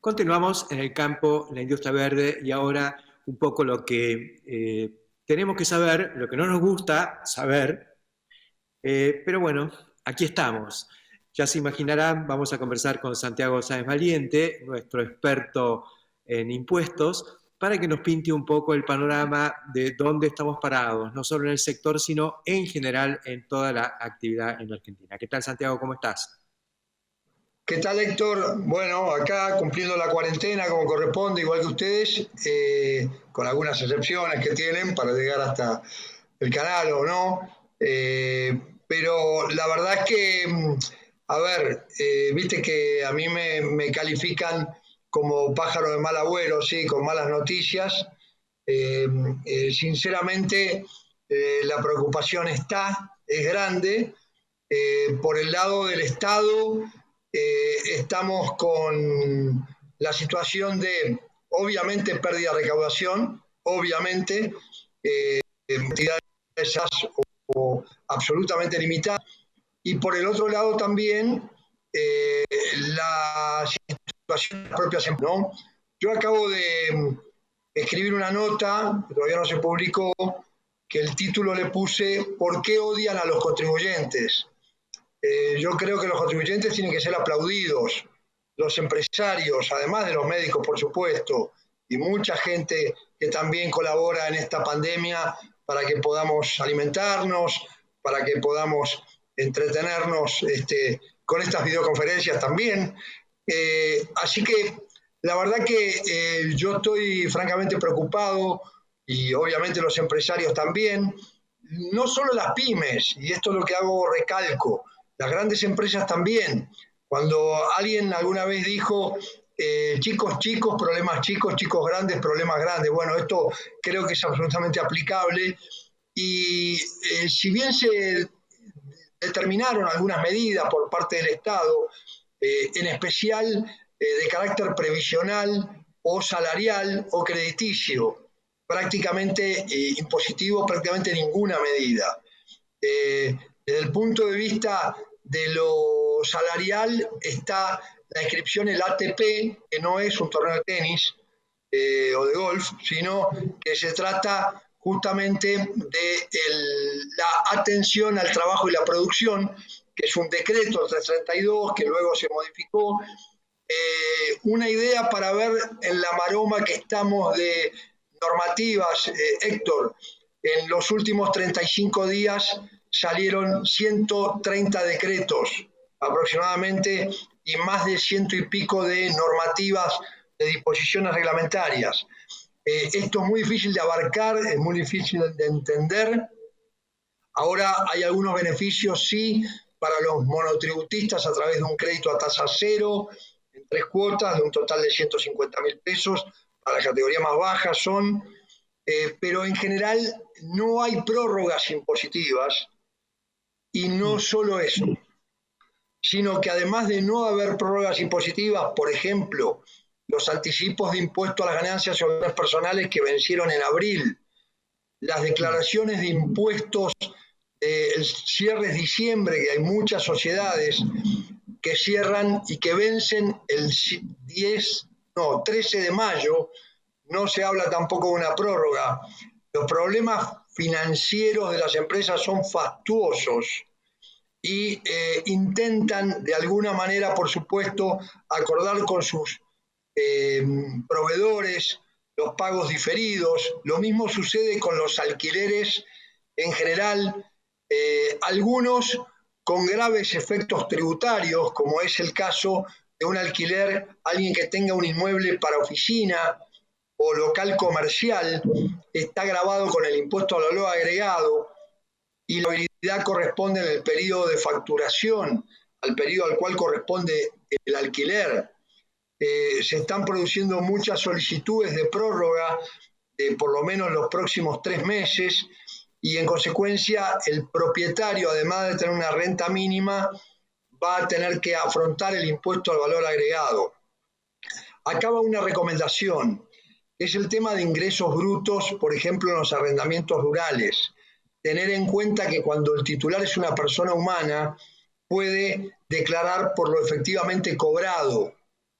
Continuamos en el campo, la industria verde, y ahora un poco lo que tenemos que saber, lo que no nos gusta saber, pero bueno, aquí estamos. Ya se imaginarán, vamos a conversar con Santiago Sáenz Valiente, nuestro experto en impuestos, para que nos pinte un poco el panorama de dónde estamos parados, no solo en el sector, sino en general en toda la actividad en la Argentina. ¿Qué tal, Santiago? ¿Cómo estás? ¿Qué tal, Héctor? Bueno, acá cumpliendo la cuarentena como corresponde, igual que ustedes, con algunas excepciones que tienen para llegar hasta el canal o no, pero la verdad es que, a ver, viste que a mí me califican como pájaro de mal agüero, sí, con malas noticias. Sinceramente, la preocupación es grande, Por el lado del Estado, estamos con la situación de, obviamente, pérdida de recaudación, obviamente, entidades o absolutamente limitadas, y por el otro lado también la situación de las propias empresas, ¿no? Yo acabo de escribir una nota, que todavía no se publicó, que el título le puse ¿Por qué odian a los contribuyentes? Yo creo que los contribuyentes tienen que ser aplaudidos, los empresarios, además de los médicos, por supuesto, y mucha gente que también colabora en esta pandemia para que podamos alimentarnos, para que podamos entretenernos con estas videoconferencias también. Así que la verdad que yo estoy francamente preocupado, y obviamente los empresarios también, no solo las pymes, y esto es lo que hago recalco, las grandes empresas también. Cuando alguien alguna vez dijo, chicos chicos, problemas chicos, chicos grandes, problemas grandes. Bueno, esto creo que es absolutamente aplicable. Y si bien se determinaron algunas medidas por parte del Estado, en especial de carácter previsional o salarial o crediticio, prácticamente impositivo, prácticamente ninguna medida. Desde el punto de vista de lo salarial está la inscripción en el ATP, que no es un torneo de tenis o de golf, sino que se trata justamente de la atención al trabajo y la producción, que es un decreto 332 que luego se modificó. Una idea para ver en la maroma que estamos de normativas, Héctor. En los últimos 35 días salieron 130 decretos aproximadamente y más de 100 y pico de normativas de disposiciones reglamentarias. Esto es muy difícil de abarcar, es muy difícil de entender. Ahora hay algunos beneficios, sí, para los monotributistas a través de un crédito a tasa cero, en 3 cuotas, de un total de 150.000 pesos, para la categoría más baja son, pero en general no hay prórrogas impositivas, y no solo eso, sino que además de no haber prórrogas impositivas, por ejemplo, los anticipos de impuesto a las ganancias o bienes personales que vencieron en abril, las declaraciones de impuestos el cierre es diciembre, que hay muchas sociedades que cierran y que vencen el 13 de mayo, no se habla tampoco de una prórroga. Los problemas financieros de las empresas son fastuosos y intentan de alguna manera, por supuesto, acordar con sus proveedores los pagos diferidos. Lo mismo sucede con los alquileres en general, algunos con graves efectos tributarios, como es el caso de un alquiler, alguien que tenga un inmueble para oficina o local comercial, está gravado con el impuesto al valor agregado, y la habilidad corresponde en el periodo de facturación, al periodo al cual corresponde el alquiler. Se están produciendo muchas solicitudes de prórroga de por lo menos los próximos 3 meses, y en consecuencia el propietario, además de tener una renta mínima, va a tener que afrontar el impuesto al valor agregado. Acá va una recomendación, es el tema de ingresos brutos, por ejemplo, en los arrendamientos rurales. Tener en cuenta que cuando el titular es una persona humana, puede declarar por lo efectivamente cobrado,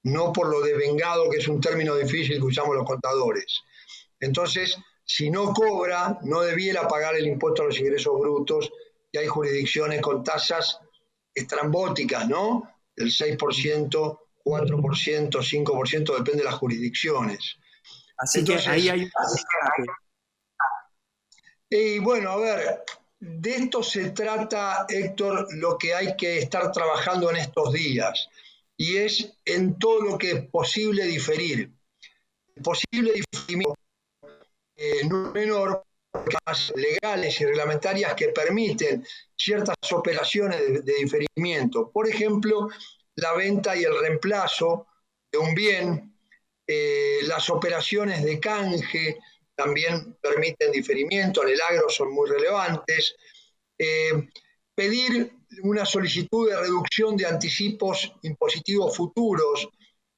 no por lo devengado, que es un término difícil que usamos los contadores. Entonces, si no cobra, no debiera pagar el impuesto a los ingresos brutos, y hay jurisdicciones con tasas estrambóticas, ¿no? El 6%, 4%, 5%, depende de las jurisdicciones. Así entonces, que ahí hay... Y bueno, a ver, de esto se trata, Héctor, lo que hay que estar trabajando en estos días, y es en todo lo que es posible diferir. Posible diferimiento no menor, legales y reglamentarias que permiten ciertas operaciones de diferimiento. Por ejemplo, la venta y el reemplazo de un bien, las operaciones de canje también permiten diferimiento, en el agro son muy relevantes, pedir una solicitud de reducción de anticipos impositivos futuros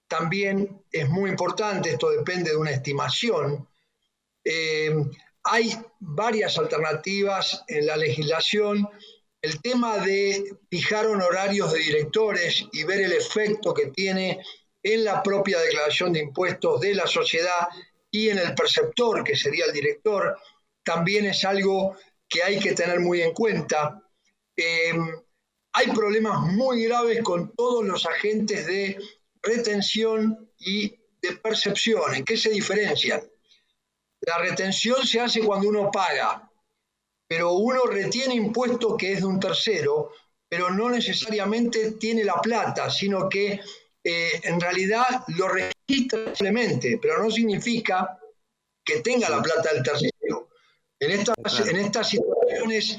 también es muy importante, esto depende de una estimación. Hay varias alternativas en la legislación. El tema de fijar honorarios de directores y ver el efecto que tiene en la propia declaración de impuestos de la sociedad y en el perceptor, que sería el director, también es algo que hay que tener muy en cuenta. Hay problemas muy graves con todos los agentes de retención y de percepción. ¿En qué se diferencian? La retención se hace cuando uno paga, pero uno retiene impuesto que es de un tercero, pero no necesariamente tiene la plata, sino que en realidad lo registra simplemente, pero no significa que tenga la plata del tercero. En estas situaciones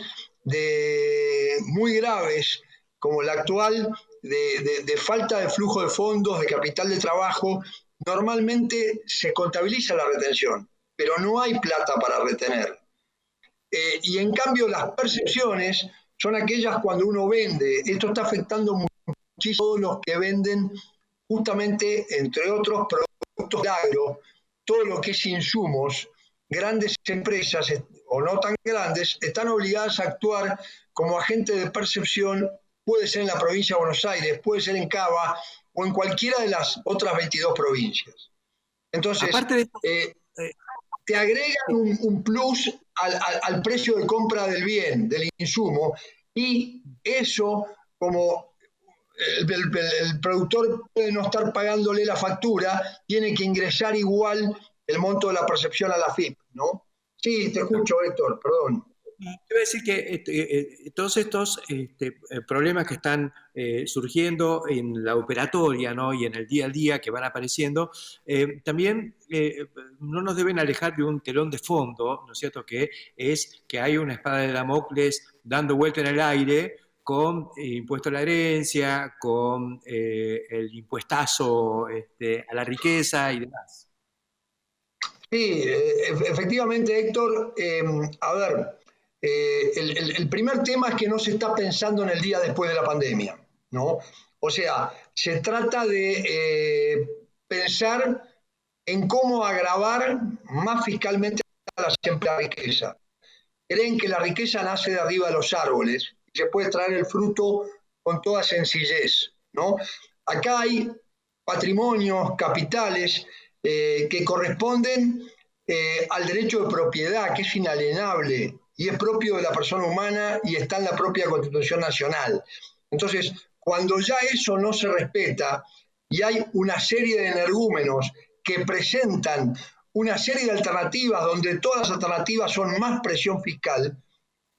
muy graves, como la actual, de falta de flujo de fondos, de capital de trabajo, normalmente se contabiliza la retención, pero no hay plata para retener. Y en cambio las percepciones son aquellas cuando uno vende. Esto está afectando muchísimo a todos los que venden justamente, entre otros, productos de agro, todo lo que es insumos. Grandes empresas, o no tan grandes, están obligadas a actuar como agente de percepción, puede ser en la provincia de Buenos Aires, puede ser en Cava o en cualquiera de las otras 22 provincias. Entonces, te agregan un plus al precio de compra del bien, del insumo, y eso, como el productor puede no estar pagándole la factura, tiene que ingresar igual el monto de la percepción a la AFIP, ¿no? Sí, te escucho, Héctor, perdón. Quiero decir que todos estos problemas que están surgiendo en la operatoria, ¿no? Y en el día a día que van apareciendo, también no nos deben alejar de un telón de fondo, ¿no es cierto? Que es que hay una espada de Damocles dando vuelta en el aire con impuesto a la herencia, con el impuestazo a la riqueza y demás. Sí, efectivamente, Héctor. A ver, el primer tema es que no se está pensando en el día después de la pandemia, ¿no? O sea, se trata de pensar en cómo agravar más fiscalmente a la riqueza. Creen que la riqueza nace de arriba de los árboles y se puede traer el fruto con toda sencillez, ¿no? Acá hay patrimonios, capitales que corresponden al derecho de propiedad, que es inalienable y es propio de la persona humana y está en la propia Constitución Nacional. Entonces, cuando ya eso no se respeta y hay una serie de energúmenos que presentan una serie de alternativas donde todas las alternativas son más presión fiscal,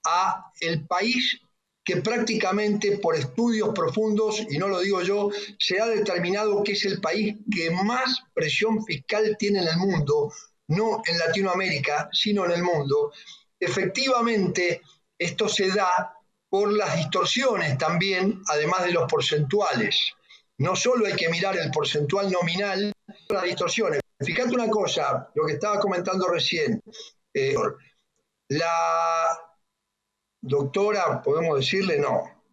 a el país que prácticamente por estudios profundos, y no lo digo yo, se ha determinado que es el país que más presión fiscal tiene en el mundo, no en Latinoamérica, sino en el mundo. Efectivamente, esto se da por las distorsiones también, además de los porcentuales. No solo hay que mirar el porcentual nominal, las distorsiones. Fíjate una cosa, lo que estaba comentando recién. La doctora, podemos decirle no.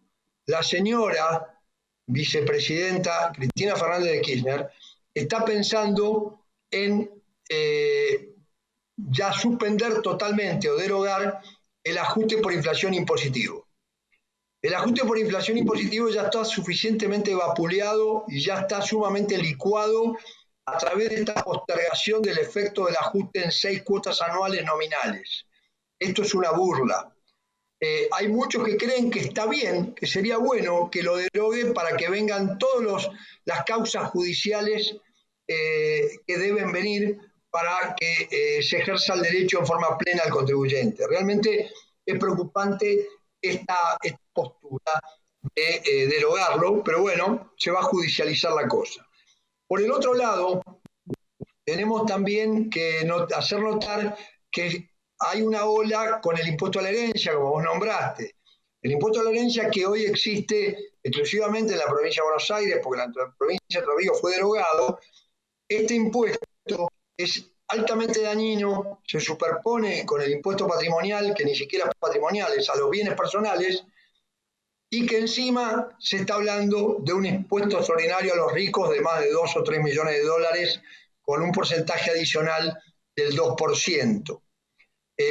La señora vicepresidenta Cristina Fernández de Kirchner está pensando en ya suspender totalmente o derogar el ajuste por inflación impositivo. El ajuste por inflación impositivo ya está suficientemente vapuleado y ya está sumamente licuado a través de esta postergación del efecto del ajuste en 6 cuotas anuales nominales. Esto es una burla. Hay muchos que creen que está bien, que sería bueno que lo deroguen para que vengan todas las causas judiciales que deben venir para que se ejerza el derecho en forma plena al contribuyente. Realmente es preocupante esta postura de derogarlo, pero bueno, se va a judicializar la cosa. Por el otro lado, tenemos también que hacer notar que hay una ola con el impuesto a la herencia, como vos nombraste. El impuesto a la herencia que hoy existe exclusivamente en la provincia de Buenos Aires, porque la provincia de Entre Ríos fue derogado, este impuesto es altamente dañino, se superpone con el impuesto patrimonial, que ni siquiera es patrimonial, es a los bienes personales, y que encima se está hablando de un impuesto extraordinario a los ricos de más de 2 o 3 millones de dólares con un porcentaje adicional del 2%.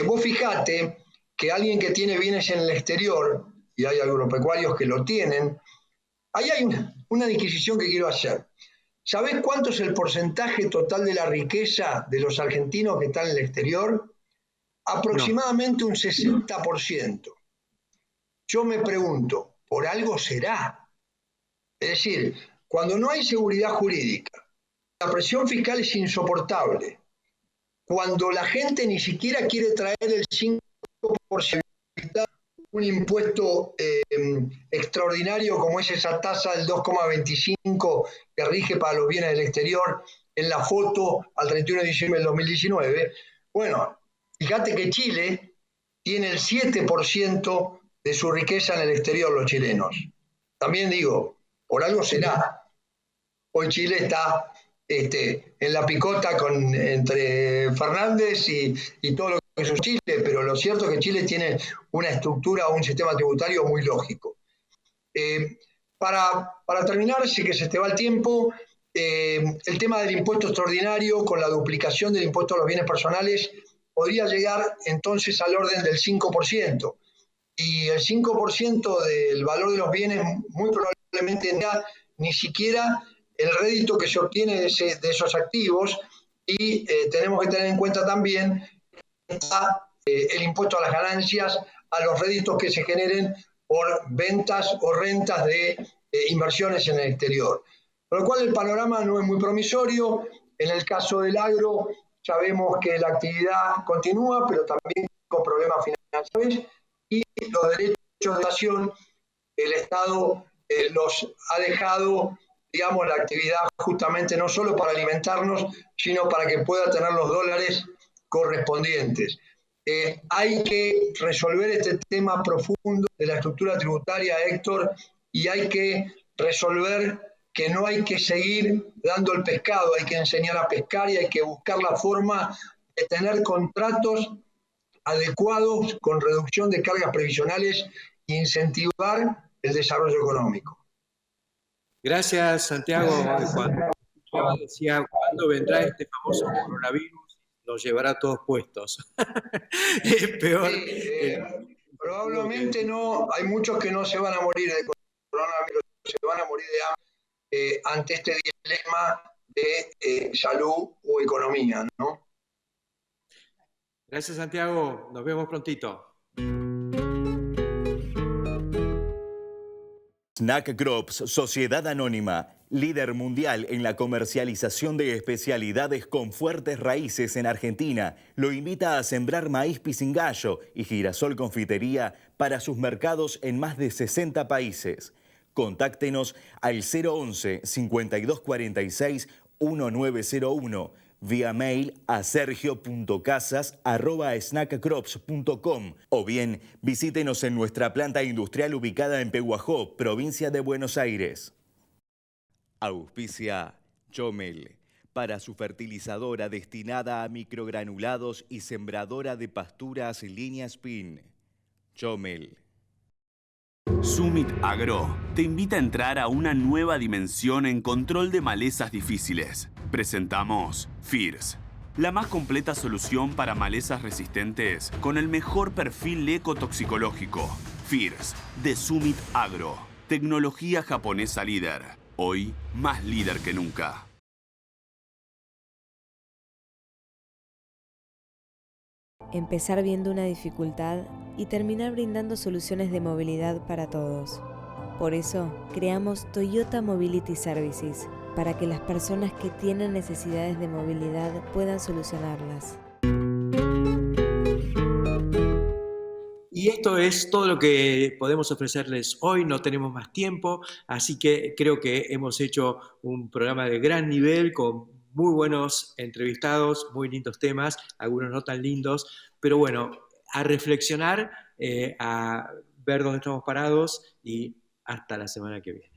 Vos fijate que alguien que tiene bienes en el exterior, y hay agropecuarios que lo tienen, ahí hay una disquisición que quiero hacer. ¿Sabés cuánto es el porcentaje total de la riqueza de los argentinos que están en el exterior? Aproximadamente un 60%. Yo me pregunto, ¿por algo será? Es decir, cuando no hay seguridad jurídica, la presión fiscal es insoportable, cuando la gente ni siquiera quiere traer el 5%, un impuesto extraordinario como es esa tasa del 2,25 que rige para los bienes del exterior en la foto al 31 de diciembre del 2019, bueno, fíjate que Chile tiene el 7% de su riqueza en el exterior, los chilenos. También digo, por algo será. Hoy Chile está en la picota entre Fernández y todo lo que es Chile, pero lo cierto es que Chile tiene una estructura o un sistema tributario muy lógico. Para terminar, sí que se te va el tiempo, el tema del impuesto extraordinario con la duplicación del impuesto a los bienes personales podría llegar entonces al orden del 5%. Y el 5% del valor de los bienes muy probablemente no ni siquiera el rédito que se obtiene de esos activos, y tenemos que tener en cuenta también el impuesto a las ganancias, a los réditos que se generen por ventas o rentas de inversiones en el exterior. Con lo cual el panorama no es muy promisorio. En el caso del agro sabemos que la actividad continúa, pero también con problemas financieros, y los derechos de dotación, el Estado los ha dejado, digamos, la actividad justamente no solo para alimentarnos, sino para que pueda tener los dólares correspondientes. Hay que resolver este tema profundo de la estructura tributaria, Héctor, y hay que resolver que no hay que seguir dando el pescado, hay que enseñar a pescar y hay que buscar la forma de tener contratos adecuados con reducción de cargas previsionales e incentivar el desarrollo económico. Gracias, Santiago. Cuando decía, ¿cuándo vendrá este famoso coronavirus? Nos llevará todos puestos. Es peor. Probablemente no, hay muchos que no se van a morir de coronavirus, se van a morir de hambre ante este dilema de salud o economía, ¿no? Gracias, Santiago. Nos vemos prontito. Snack Crops, Sociedad Anónima, líder mundial en la comercialización de especialidades con fuertes raíces en Argentina, lo invita a sembrar maíz pisingallo y girasol confitería para sus mercados en más de 60 países. Contáctenos al 011 5246 1901, vía mail a sergio.casas@snackcrops.com o bien visítenos en nuestra planta industrial ubicada en Pehuajó, provincia de Buenos Aires. Auspicia Chomel, para su fertilizadora destinada a microgranulados y sembradora de pasturas línea Spin. Chomel. Summit Agro te invita a entrar a una nueva dimensión en control de malezas difíciles. Presentamos FIRS, la más completa solución para malezas resistentes con el mejor perfil ecotoxicológico. FIRS, de Summit Agro. Tecnología japonesa líder. Hoy, más líder que nunca. Empezar viendo una dificultad y terminar brindando soluciones de movilidad para todos. Por eso, creamos Toyota Mobility Services, para que las personas que tienen necesidades de movilidad puedan solucionarlas. Y esto es todo lo que podemos ofrecerles hoy, no tenemos más tiempo, así que creo que hemos hecho un programa de gran nivel con muy buenos entrevistados, muy lindos temas, algunos no tan lindos, pero bueno, a reflexionar, a ver dónde estamos parados y hasta la semana que viene.